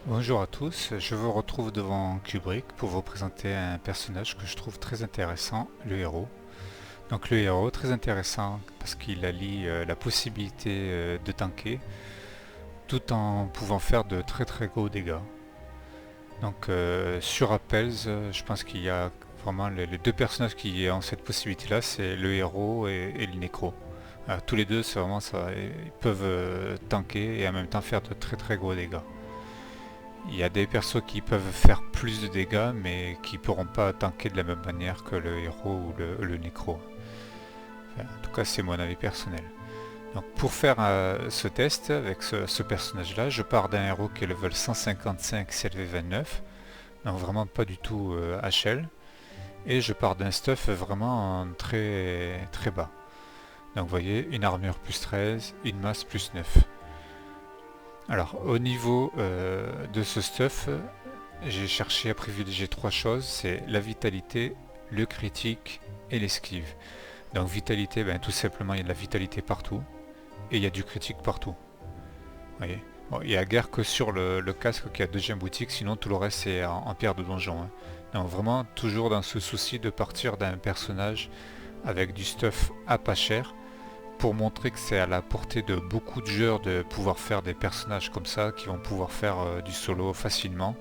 Bonjour à tous, je vous retrouve devant Kubrick pour vous présenter un personnage que je trouve très intéressant, le héros. Donc le héros, très intéressant parce qu'il allie la possibilité de tanker tout en pouvant faire de très très gros dégâts. Donc sur Appels, je pense qu'il y a vraiment les deux personnages qui ont cette possibilité-là, c'est le héros et le nécro. Tous les deux, c'est vraiment ça, ils peuvent tanker et en même temps faire de très très gros dégâts. Il y a des persos qui peuvent faire plus de dégâts mais qui pourront pas tanker de la même manière que le héros ou le nécro. Enfin, en tout cas c'est mon avis personnel. Donc pour faire ce test avec ce personnage là, je pars d'un héros qui est level 155 CLV29, donc vraiment pas du tout HL, et je pars d'un stuff vraiment très très bas. Donc vous voyez, une armure plus 13, une masse plus 9. Alors au niveau de ce stuff, j'ai cherché à privilégier trois choses, c'est la vitalité, le critique et l'esquive. Donc vitalité, ben, tout simplement il y a de la vitalité partout et il y a du critique partout. Vous voyez, bon, il n'y a guère que sur le casque qui a deuxième boutique, sinon tout le reste c'est en pierre de donjon. Hein. Donc vraiment toujours dans ce souci de partir d'un personnage avec du stuff à pas cher pour montrer que c'est à la portée de beaucoup de joueurs de pouvoir faire des personnages comme ça qui vont pouvoir faire du solo facilement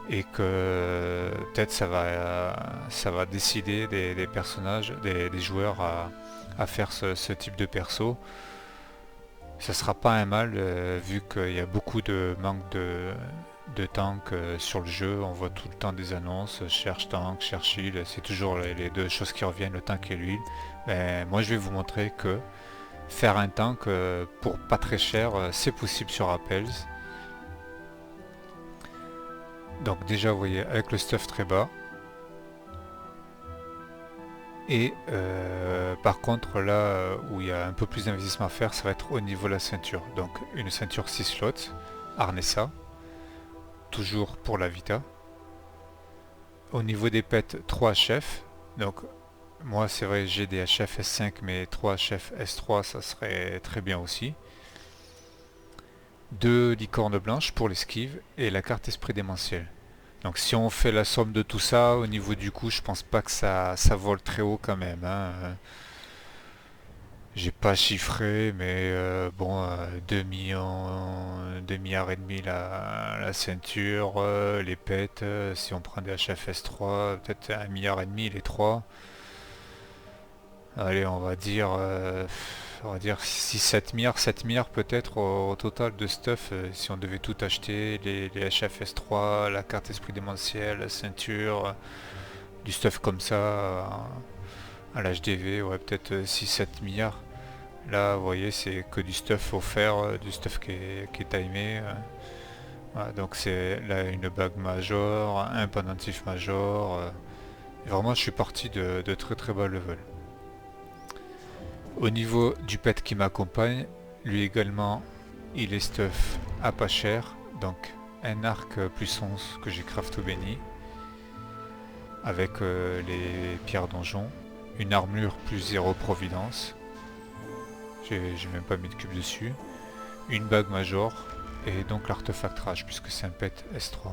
et que peut-être ça va décider des personnages, des joueurs à faire ce type de perso. Ça sera pas un mal vu qu'il y a beaucoup de manque de tank sur le jeu. On voit tout le temps des annonces, cherche tank, cherche heal, c'est toujours les deux choses qui reviennent, le tank et l'huile. Ben, moi je vais vous montrer que faire un tank pour pas très cher, c'est possible sur Apples. Donc déjà vous voyez avec le stuff très bas. Et par contre là où il y a un peu plus d'investissement à faire, ça va être au niveau de la ceinture. Donc une ceinture 6 slots, Arnessa, toujours pour la Vita. Au niveau des pets, 3 HF. Donc moi c'est vrai j'ai des HF S5 mais 3 HF S3 ça serait très bien aussi. Deux licornes blanches pour l'esquive et la carte esprit démentiel. Donc si on fait la somme de tout ça, au niveau du coût, je pense pas que ça vole très haut quand même. Hein. J'ai pas chiffré, mais bon, 2 millions, 2 milliards et demi la ceinture, les pets, si on prend des HFS 3, peut-être 1 milliard et demi les 3. Allez, on va dire 6-7 milliards, 7 milliards peut-être au total de stuff, si on devait tout acheter, les HFS 3, la carte esprit démentiel, la ceinture, du stuff comme ça, à l'HDV, ouais, peut-être 6-7 milliards. Là, vous voyez, c'est que du stuff offert, du stuff qui est timé. Voilà, donc c'est là une bague major, un pendentif major. Vraiment, je suis parti de très très bas level. Au niveau du pet qui m'accompagne, lui également, il est stuff à pas cher. Donc un arc plus 11 que j'ai craft au béni. Avec les pierres donjon. Une armure plus 0 providence. J'ai même pas mis de cube dessus. Une bague major et donc l'artefact rage puisque c'est un pet S3.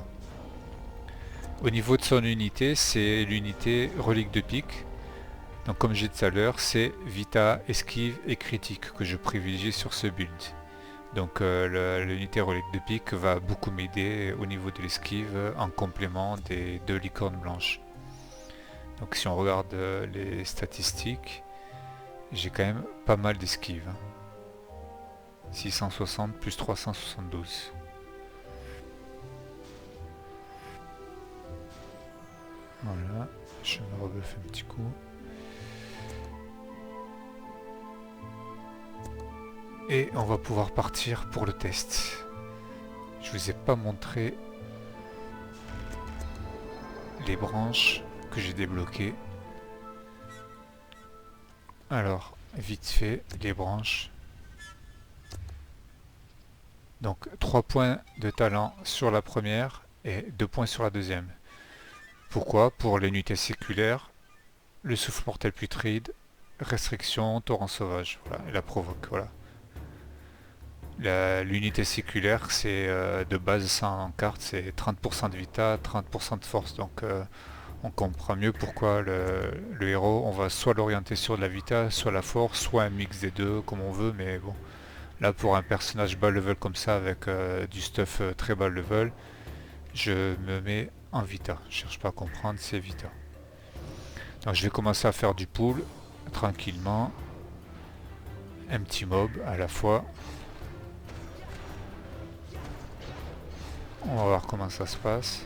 Au niveau de son unité, c'est l'unité relique de pique. Donc comme j'ai dit tout à l'heure, c'est vita, esquive et critique que je privilégie sur ce build. Donc l'unité relique de pique va beaucoup m'aider au niveau de l'esquive en complément des deux licornes blanches. Donc si on regarde les statistiques, j'ai quand même pas mal d'esquive. 660 plus 372. Voilà, je me rebuffe un petit coup. Et on va pouvoir partir pour le test. Je vous ai pas montré les branches que j'ai débloquées. Alors, vite fait, les branches. Donc 3 points de talent sur la première et 2 points sur la deuxième. Pourquoi? Pour l'unité séculaire, le souffle mortel putride, restriction, torrent sauvage. Voilà, et la provoque, voilà. L'unité séculaire, c'est de base ça en carte, c'est 30% de vita, 30% de force. Donc on comprend mieux pourquoi le héros, on va soit l'orienter sur de la vita, soit la force, soit un mix des deux, comme on veut. Mais bon, là pour un personnage bas level comme ça, avec du stuff très bas level, je me mets en vita. Je cherche pas à comprendre, c'est vita. Donc je vais commencer à faire du pool tranquillement, un petit mob à la fois. On va voir comment ça se passe.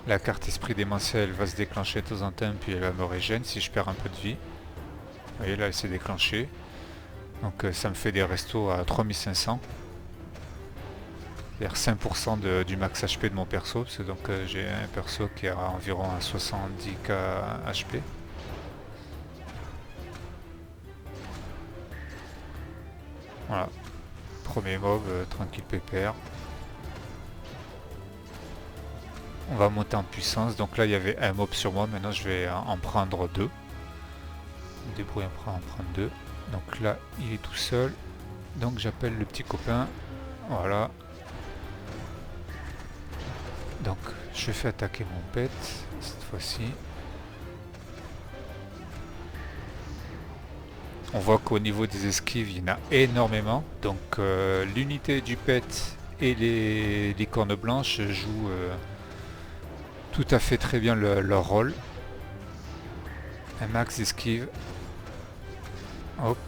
La carte esprit démentiel va se déclencher de temps en temps, puis elle va me régène si je perds un peu de vie. Vous voyez là, elle s'est déclenchée. Donc ça me fait des restos à 3500. C'est-à-dire 5% du max HP de mon perso, parce que donc j'ai un perso qui a environ 70k HP. Voilà, premier mob, tranquille pépère. On va monter en puissance, donc là il y avait un mob sur moi, maintenant je vais en prendre deux. Me débrouiller pour en prendre deux. Donc là il est tout seul, donc j'appelle le petit copain, voilà. Donc je fais attaquer mon pet cette fois-ci. On voit qu'au niveau des esquives il y en a énormément, donc l'unité du pet et les cornes blanches jouent tout à fait très bien leur rôle. Un max d'esquive. Hop.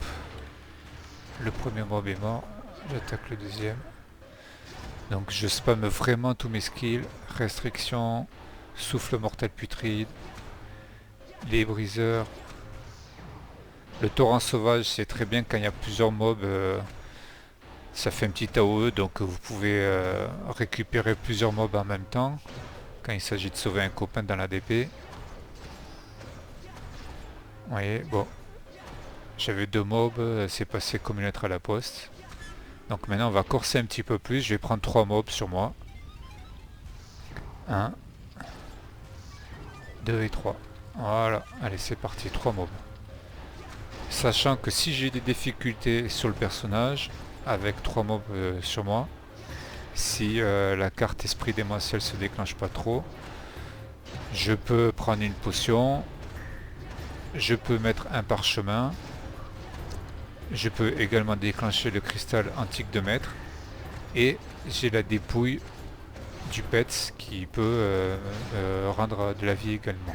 Le premier mob est mort. J'attaque le deuxième. Donc je spamme vraiment tous mes skills. Restriction, souffle mortel putride, les briseurs. Le torrent sauvage, c'est très bien quand il y a plusieurs mobs. Ça fait un petit AOE, donc vous pouvez récupérer plusieurs mobs en même temps. Quand il s'agit de sauver un copain dans la DP. Vous voyez, bon. J'avais deux mobs, c'est passé comme une lettre à la poste. Donc maintenant on va corser un petit peu plus. Je vais prendre 3 mobs sur moi. 1, 2 et 3. Voilà, allez c'est parti, 3 mobs. Sachant que si j'ai des difficultés sur le personnage, avec 3 mobs sur moi, si la carte esprit démentiel se déclenche pas trop, je peux prendre une potion, je peux mettre un parchemin, je peux également déclencher le cristal antique de maître, et j'ai la dépouille du pet qui peut rendre de la vie également.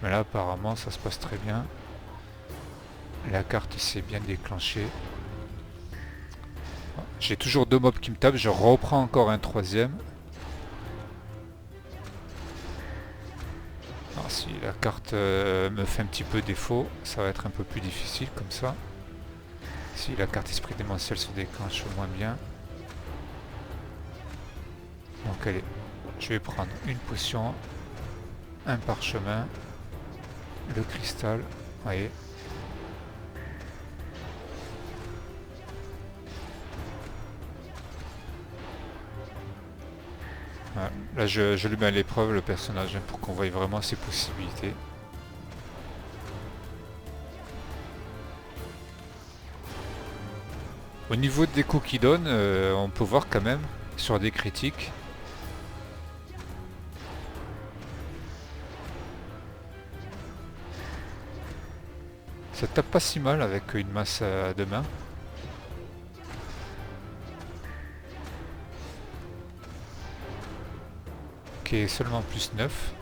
Mais là apparemment ça se passe très bien. La carte s'est bien déclenchée. J'ai toujours 2 mobs qui me tapent, je reprends encore un troisième. Alors, si la carte me fait un petit peu défaut, ça va être un peu plus difficile comme ça. Si la carte esprit démentiel se déclenche moins bien. Donc allez, je vais prendre une potion, un parchemin, le cristal, vous voyez. Voilà. Là je lui mets à l'épreuve le personnage hein, pour qu'on voie vraiment ses possibilités. Au niveau des coups qu'il donne, on peut voir quand même sur des critiques. Ça tape pas si mal avec une masse à 2 mains. Qui est seulement plus 9.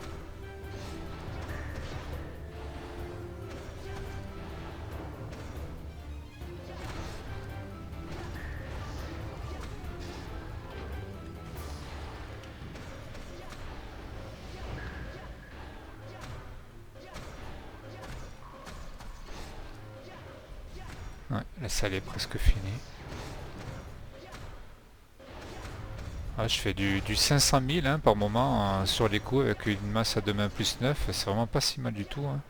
Ouais, la salle est presque finie. Ah, je fais du 500 000 hein, par moment sur les coups avec une masse à 2 mains plus 9. C'est vraiment pas si mal du tout. Hein.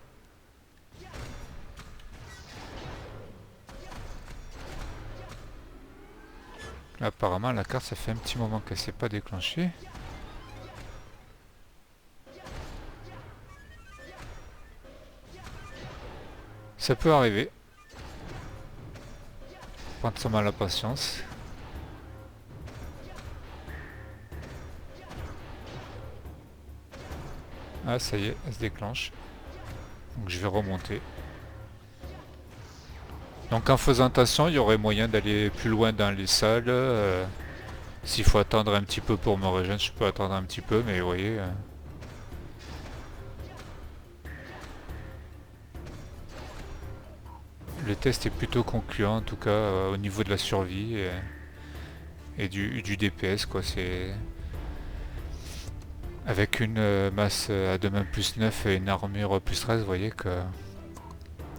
Là, apparemment la carte ça fait un petit moment qu'elle s'est pas déclenchée. Ça peut arriver. Prendre son mal à patience. Ah ça y est, elle se déclenche. Donc je vais remonter. Donc en faisant attention, il y aurait moyen d'aller plus loin dans les salles. S'il faut attendre un petit peu pour me rejoindre, je peux attendre un petit peu, mais vous voyez... le test est plutôt concluant, en tout cas au niveau de la survie et du DPS, quoi. C'est... Avec une masse à 2 mains plus 9 et une armure plus 13, vous voyez que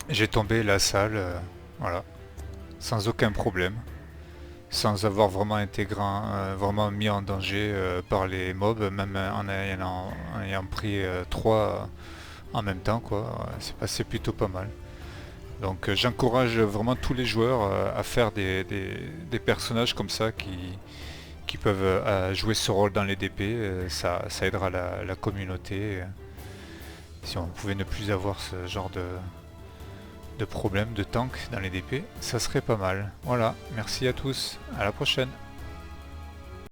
j'ai tombé la salle, voilà, sans aucun problème, sans avoir vraiment vraiment mis en danger par les mobs, même en ayant pris 3 en même temps, quoi. C'est passé plutôt pas mal. Donc j'encourage vraiment tous les joueurs à faire des personnages comme ça qui peuvent jouer ce rôle dans les DP, ça aidera la communauté. Si on pouvait ne plus avoir ce genre de problème de tank dans les DP, ça serait pas mal. Voilà, merci à tous, à la prochaine.